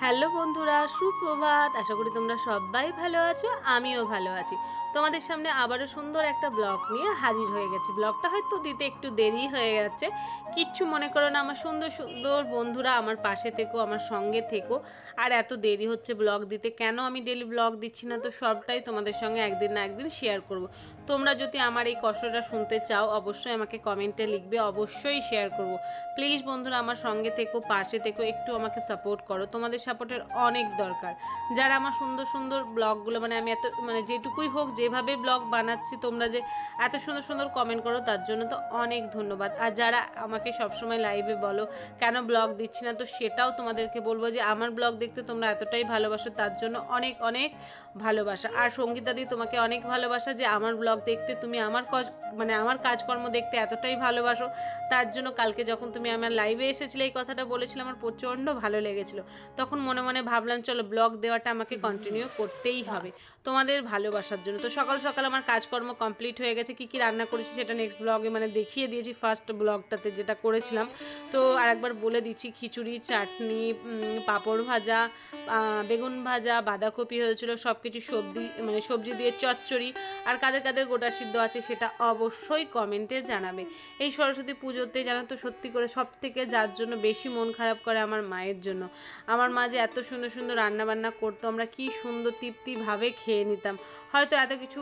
Hello বন্ধুরা, সুপ্রভাত। আশা করি তোমরা সবাই ভালো আছো, আমিও ভালো আছি। তোমাদের সামনে আবারও সুন্দর একটা ব্লগ নিয়ে হাজির হয়ে গেছি। ব্লগটা হয়তো দিতে একটু দেরি হয়ে যাচ্ছে, কিচ্ছু মনে করো না। আমার সুন্দর সুন্দর বন্ধুরা আমার পাশে থেকো, আমার সঙ্গে থেকো। আর এত দেরি হচ্ছে ব্লগ দিতে, কেন আমি ডেলি ব্লগ দিচ্ছি না, তো সবটাই তোমাদের সঙ্গে একদিন না একদিন শেয়ার করব। তোমরা যদি আমার এই কষ্টটা শুনতে চাও, অবশ্যই আমাকে কমেন্টে লিখবে, অবশ্যই শেয়ার করব। প্লিজ বন্ধুরা আমার সঙ্গে থেকো, পাশে থেকো, একটু আমাকে সাপোর্ট করো। তোমাদের সাপোর্টের অনেক দরকার। যারা আমার সুন্দর সুন্দর ব্লগগুলো, মানে আমি এত যেটুকুই হোক যেভাবে ব্লগ বানাচ্ছি, তোমরা যে এত সুন্দর সুন্দর কমেন্ট করো, তার জন্য তো অনেক ধন্যবাদ। আর যারা আমাকে সবসময় লাইভে বলো কেন ব্লগ দিচ্ছি না, তো সেটাও তোমাদেরকে বলবো যে আমার ব্লগ দেখতে তোমরা এতটাই ভালোবাসো, তার জন্য অনেক অনেক ভালোবাসা। আর সঙ্গীতাদি, তোমাকে অনেক ভালোবাসা যে আমার ব্লগ দেখতে তুমি আমার আমার কাজকর্ম দেখতে এতটাই ভালোবাসো। তার জন্য কালকে যখন তুমি আমার লাইভে এসেছিলে, এই কথাটা বলেছিলে, আমার প্রচণ্ড ভালো লেগেছিল। তখন মনে মনে ভাবলাম চলো ব্লগ দেওয়াটা আমাকে কন্টিনিউ করতেই হবে তোমাদের ভালোবাসার জন্য। তো সকাল সকাল আমার কাজকর্ম কমপ্লিট হয়ে গেছে। কি কি রান্না করেছি সেটা নেক্সট ব্লগে দেখিয়ে দিয়েছি, ফার্স্ট ব্লগটাতে যেটা করেছিলাম। তো আরেকবার বলে দিচ্ছি, খিচুড়ি, চাটনি, পাঁপড় ভাজা, বেগুন ভাজা, বাঁধাকপি হয়েছিল, সব কিছু সবজি দিয়ে চচ্চড়ি। আর কাদের কাদের গোটা সিদ্ধ আছে সেটা অবশ্যই কমেন্টে জানাবে। এই সরস্বতী পুজোতে জানো তো, সত্যি করে সব থেকে যার জন্য বেশি মন খারাপ করে আমার মায়ের জন্য। আমার মা যে এত সুন্দর সুন্দর রান্নাবান্না করতো, আমরা কি সুন্দর তৃপ্তিভাবে খেয়ে নিতাম। হয়তো এত কিছু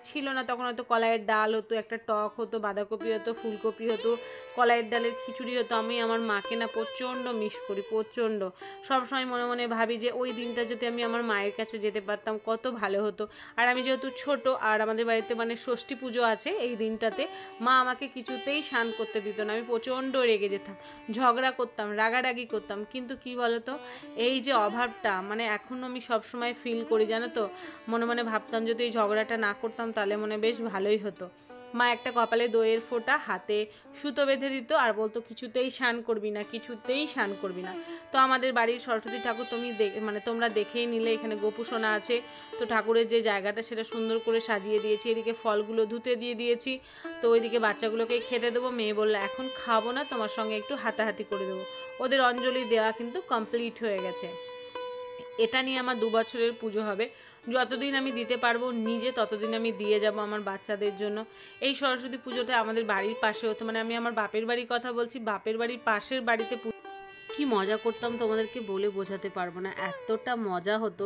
ছিল না তখন, হয়তো কলাইয়ের ডাল হতো, একটা টক হতো, বাঁধাকপি হতো, ফুলকপি হতো, কলাইয়ের ডালের খিচুড়ি হতো। আমি আমার মাকে না প্রচণ্ড মিস করি, প্রচণ্ড। সবসময় মনে মনে ভাবি যে ওই দিনটা যদি আমি আমার মায়ের কাছে যেতে পারতাম কত ভালো হতো। আর আমি যেহেতু ছোট, আর আমাদের বাড়িতে ষষ্ঠী পুজো আছে এই দিনটাতে, মা আমাকে কিছুতেই স্নান করতে দিত না। আমি প্রচণ্ড রেগে যেতাম, ঝগড়া করতাম, রাগারাগি করতাম। কিন্তু কি বলতো, এই যে অভাবটা এখনও আমি সবসময় ফিল করি, জানো তো। মনে মনে ভাবতাম যদি এই ঝগড়াটা না করতাম তাহলে বেশ ভালোই হতো। মা একটা কপালে দইয়ের ফোঁটা, হাতে সুতো বেঁধে দিত আর বলতো কিছুতেই স্নান করবি না, কিছুতেই স্নান করবি না। তো আমাদের বাড়ির সরস্বতী ঠাকুর তোমরা দেখেই নিলে, এখানে গোপুসোনা আছে। তো ঠাকুরের যে জায়গাটা সেটা সুন্দর করে সাজিয়ে দিয়েছি। এদিকে ফলগুলো ধুতে দিয়ে দিয়েছি। তো ওইদিকে বাচ্চাগুলোকে খেতে দেবো। মেয়ে বললো এখন খাবো না, তোমার সঙ্গে একটু হাতাহাতি করে দেবো। ওদের অঞ্জলি দেওয়া কিন্তু কমপ্লিট হয়ে গেছে। এটা নিয়ে আমার 2 বছরের পুজো হবে। যতদিন আমি দিতে পারবো নিজে, ততদিন আমি দিয়ে যাব আমার বাচ্চাদের জন্য। এই সরস্বতী পুজোটা আমাদের বাড়ির পাশে হতো, আমি আমার বাপের বাড়ির কথা বলছি, বাপের বাড়ির পাশের বাড়িতে কি মজা করতাম তোমাদেরকে বলে বোঝাতে পারবো না, এতটা মজা হতো।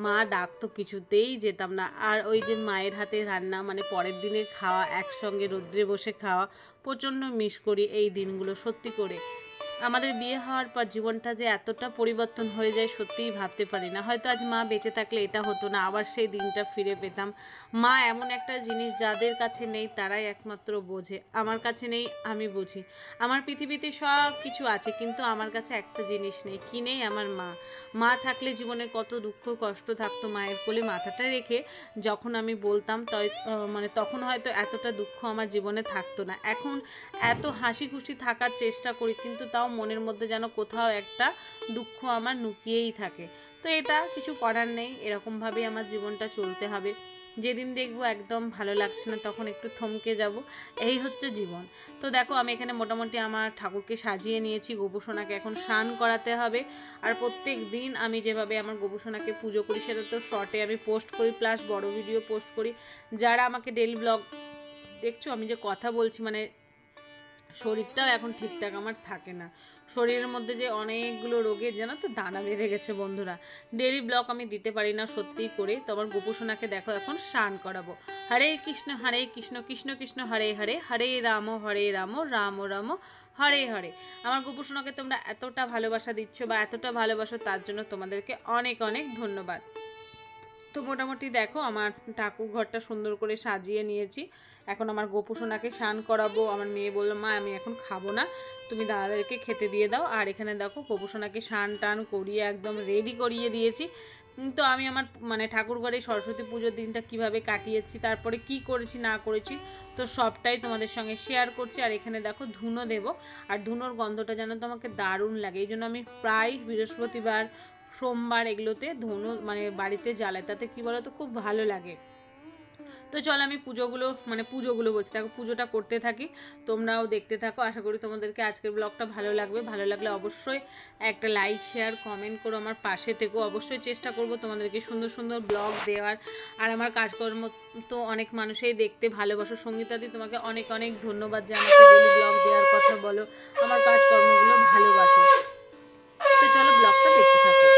মা ডাকতো, কিছুতেই যেতাম না। আর ওই যে মায়ের হাতে রান্না, পরের দিনের খাওয়া, একসঙ্গে রোদ্রে বসে খাওয়া, প্রচণ্ড মিস করি এই দিনগুলো, সত্যি করে। আমাদের বিয়ে হওয়ার পর জীবনটা যে এতটা পরিবর্তন হয়ে যায় সত্যিই ভাবতে পারি না। হয়তো আজ মা বেঁচে থাকলে এটা হতো না, আবার সেই দিনটা ফিরে পেতাম। মা এমন একটা জিনিস যাদের কাছে নেই তারাই একমাত্র বোঝে। আমার কাছে নেই, আমি বুঝি। আমার পৃথিবীতে সব কিছু আছে, কিন্তু আমার কাছে একটা জিনিস নেই। কি নেই? আমার মা। মা থাকলে জীবনে কত দুঃখ কষ্ট থাকতো, মায়ের কোলে মাথাটা রেখে যখন আমি বলতাম তখন হয়তো এতটা দুঃখ আমার জীবনে থাকতো না। এখন এত হাসি খুশি থাকার চেষ্টা করি, কিন্তু তাও মনের মধ্যে যেন কোথাও একটা দুঃখ আমার লুকিয়েই থাকে। তো এটা কিছু করার নেই, এরকমভাবেই আমার জীবনটা চলতে হবে। যেদিন দেখবো একদম ভালো লাগছে না, তখন একটু থমকে যাব। এই হচ্ছে জীবন। তো দেখো, আমি এখানে মোটামুটি আমার ঠাকুরকে সাজিয়ে নিয়েছি। গোপুসোনাকে এখন স্নান করাতে হবে। আর প্রত্যেক দিন আমি যেভাবে আমার গোপুসোনাকে পুজো করি সেটা তো শর্টে আমি পোস্ট করি, প্লাস বড় ভিডিও পোস্ট করি। যারা আমাকে ডেইলি ব্লগ দেখছো, আমি যে কথা বলছি, শরীরটাও এখন ঠিকঠাক আমার থাকে না। শরীরের মধ্যে যে অনেকগুলো রোগের জানো তো দানা বেঁধে গেছে বন্ধুরা। ডেইলি ব্লগ আমি দিতে পারি না সত্যিই করে। তো আমার গোপুসোনাকে দেখো এখন স্নান করাবো। হরে কৃষ্ণ কৃষ্ণ কৃষ্ণ হরে হরে, হরে রাম রাম রাম হরে হরে। আমার গোপুসোনাকে তোমরা এতটা ভালোবাসা দিচ্ছ বা এতটা ভালোবাসো, তার জন্য তোমাদেরকে অনেক অনেক ধন্যবাদ। তো মোটামুটি দেখো, আমার ঠাকুর ঘরটা সুন্দর করে সাজিয়ে নিয়েছি। এখন আমার গোপুসোনাকে স্নান করাবো। আমার মেয়ে বললো মা আমি এখন খাবো না, তুমি দাদাদেরকে খেতে দিয়ে দাও। আর এখানে দেখো গোপুসোনাকে স্নান টান করিয়ে একদম রেডি করিয়ে দিয়েছি। তো আমি আমার ঠাকুর ঘরে সরস্বতী পুজোর দিনটা কিভাবে কাটিয়েছি, তারপরে কি করেছি না করেছি, তো সবটাই তোমাদের সঙ্গে শেয়ার করছি। আর এখানে দেখো ধুনো দেবো। আর ধুনোর গন্ধটা যেন তো আমাকে দারুণ লাগে, এই জন্য আমি প্রায় বৃহস্পতিবার, সোমবার এগুলোতে ধুনো বাড়িতে জ্বালায়। তাতে কি বলো তো, খুব ভালো লাগে। তো চলো আমি পুজোগুলো বলছি, দেখো পুজোটা করতে থাকি, তোমরাও দেখতে থাকো। আশা করি তোমাদেরকে আজকের ব্লগটা ভালো লাগবে। ভালো লাগলে অবশ্যই একটা লাইক শেয়ার কমেন্ট করো, আমার পাশে থেকো। অবশ্যই চেষ্টা করব তোমাদেরকে সুন্দর সুন্দর ব্লগ দেওয়ার। আর আমার কাজকর্ম তো অনেক মানুষই দেখতে ভালোবাসো। সঙ্গীতাদি, তোমাকে অনেক অনেক ধন্যবাদ যে আমাকে ডেলি ব্লগ দেওয়ার কথা বলো, আমার কাজকর্মগুলো ভালোবাসো। তো চলো ব্লগটা দেখতে থাকো।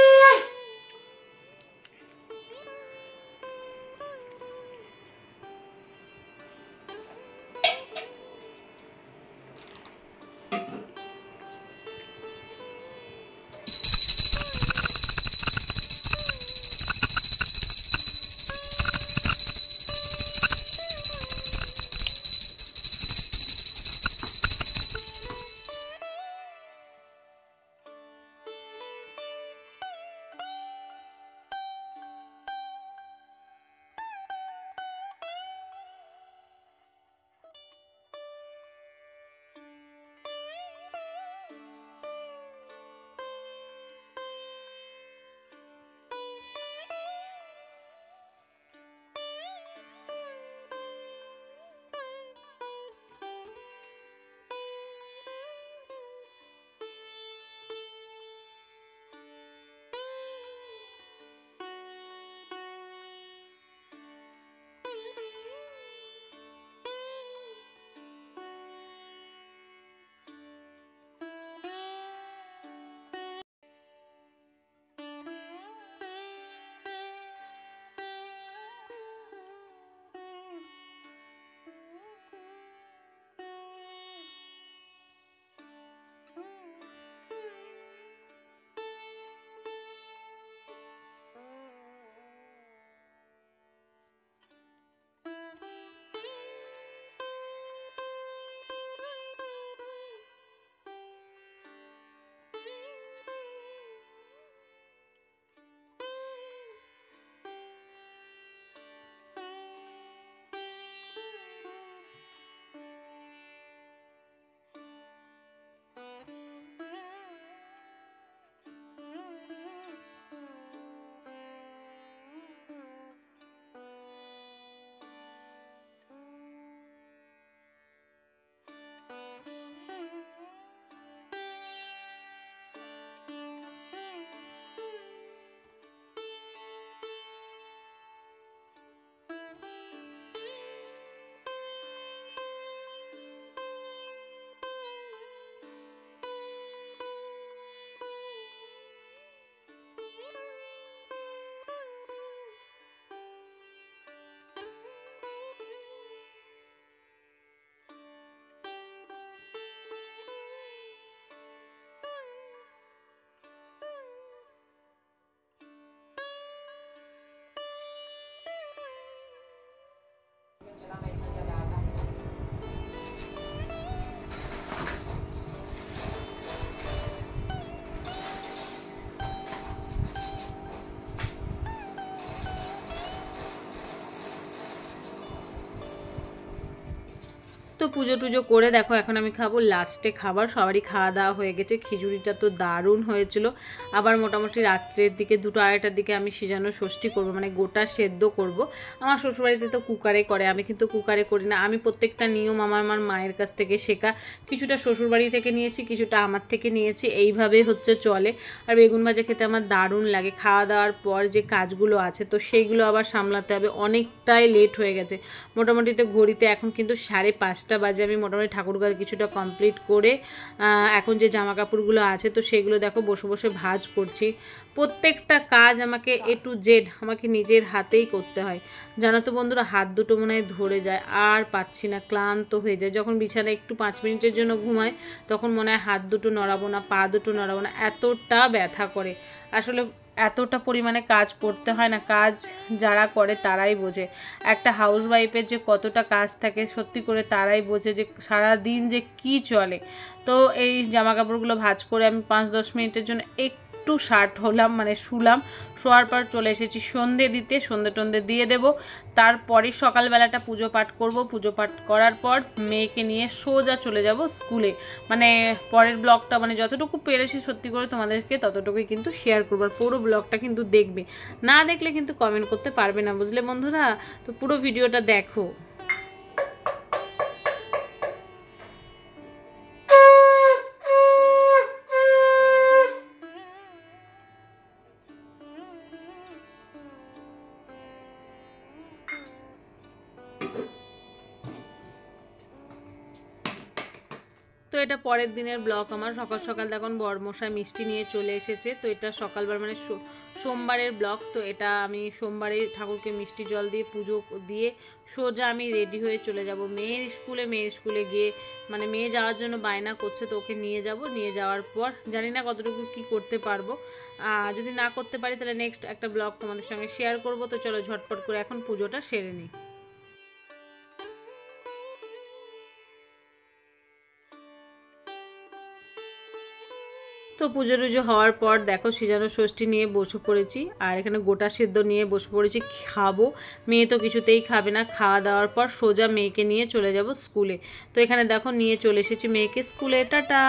তো পুজো টুজো করে দেখো এখন আমি খাবো লাস্টে খাবার। সবারই খাওয়া দাওয়া হয়ে গেছে। খিচুড়িটা তো দারুণ হয়েছিল। আবার মোটামুটি রাত্রের দিকে 2-2:30টার দিকে আমি সিজানো ষষ্ঠী করব, মানে গোটা সেদ্ধ করব। আমার শ্বশুরবাড়িতে তো কুকারে করে, আমি কিন্তু কুকারে করি না। আমি প্রত্যেকটা নিয়ম আমার মায়ের কাছ থেকে শেখা, কিছুটা শ্বশুরবাড়ি থেকে নিয়েছি, কিছুটা আমার থেকে নিয়েছি, এইভাবে হচ্ছে চলে। আর বেগুন ভাজা খেতে আমার দারুণ লাগে। খাওয়া দাওয়ার পর যে কাজগুলো আছে তো সেইগুলো আবার সামলাতে হবে। অনেকটাই লেট হয়ে গেছে, মোটামুটি তো ঘড়িতে এখন কিন্তু 5:30 বাজে। আমি মোটামুটি ঠাকুরঘর কিছুটা কমপ্লিট করে এখন যে জামা কাপড়গুলো আছে তো সেগুলো দেখো বসে বসে ভাঁজ করছি। প্রত্যেকটা কাজ আমাকে A to Z আমাকে নিজের হাতেই করতে হয়। জানো তো বন্ধুরা, হাত দুটো মনে হয় ধরে যায়, আর পাচ্ছি না, ক্লান্ত হয়ে যায়। যখন বিছানায় একটু 5 মিনিটের জন্য ঘুমায় তখন মনে হয় হাত দুটো নড়াবো না, পা দুটো নড়াবো না, এতটা ব্যথা করে। আসলে এতটা পরিমাণে কাজ করতে হয় না, কাজ যারা করে তারাই বোঝে। একটা হাউসওয়াইফের যে কতটা কাজ থাকে সত্যি করে তারাই বোঝে যে সারা দিন যে কি চলে। তো এই জামা কাপড়গুলো ভাঁজ করে আমি 5-10 মিনিটের জন্য একটু একটু শার্ট হলাম, মানে শুলাম, শোয়ার পর চলে এসেছি সন্ধে দিতে, সন্ধে টন্ধে দিয়ে দেব। তারপরে সকালবেলাটা পুজো পাঠ করব, পুজো পাঠ করার পর মেয়েকে নিয়ে সোজা চলে যাব স্কুলে। মানে পরের ব্লগটা মানে যতটুকু পেরেছি সত্যি করে তোমাদেরকে ততটুকুই কিন্তু শেয়ার করবো, আর পুরো ব্লগটা কিন্তু দেখবে, না দেখলে কিন্তু কমেন্ট করতে পারবে না, বুঝলে বন্ধুরা? তো পুরো ভিডিওটা দেখো। তো এটা পরের দিনের ব্লগ আমার। সকাল সকাল দেখুন বরমশাই মিষ্টি নিয়ে চলে এসেছে। তো এটা সকালবার মানে সোমবারের ব্লগ। তো এটা আমি সোমবারে ঠাকুরকে মিষ্টি জল দিয়ে পুজো দিয়ে সোজা আমি রেডি হয়ে চলে যাব মেয়ের স্কুলে। মেয়ের স্কুলে গিয়ে মানে মেয়ে যাওয়ার জন্য বায়না করছে, তো ওকে নিয়ে যাব। নিয়ে যাওয়ার পর জানি না কতটুকু কি করতে পারবো, যদি না করতে পারি তাহলে নেক্সট একটা ব্লগ তোমাদের সঙ্গে শেয়ার করব। তো চলো ঝটপট করে এখন পুজোটা সেরে নিই। তো পুজো টুজো হওয়ার পর দেখো সিজানো ষষ্ঠী নিয়ে বসে পড়েছি, আর এখানে গোটা সেদ্ধ নিয়ে বসে পড়েছি খাবো। মেয়ে তো কিছুতেই খাবে না। খাওয়া দাওয়ার পর সোজা মেয়েকে নিয়ে চলে যাব স্কুলে। তো এখানে দেখো নিয়ে চলে এসেছি মেয়েকে স্কুলে। টাটা।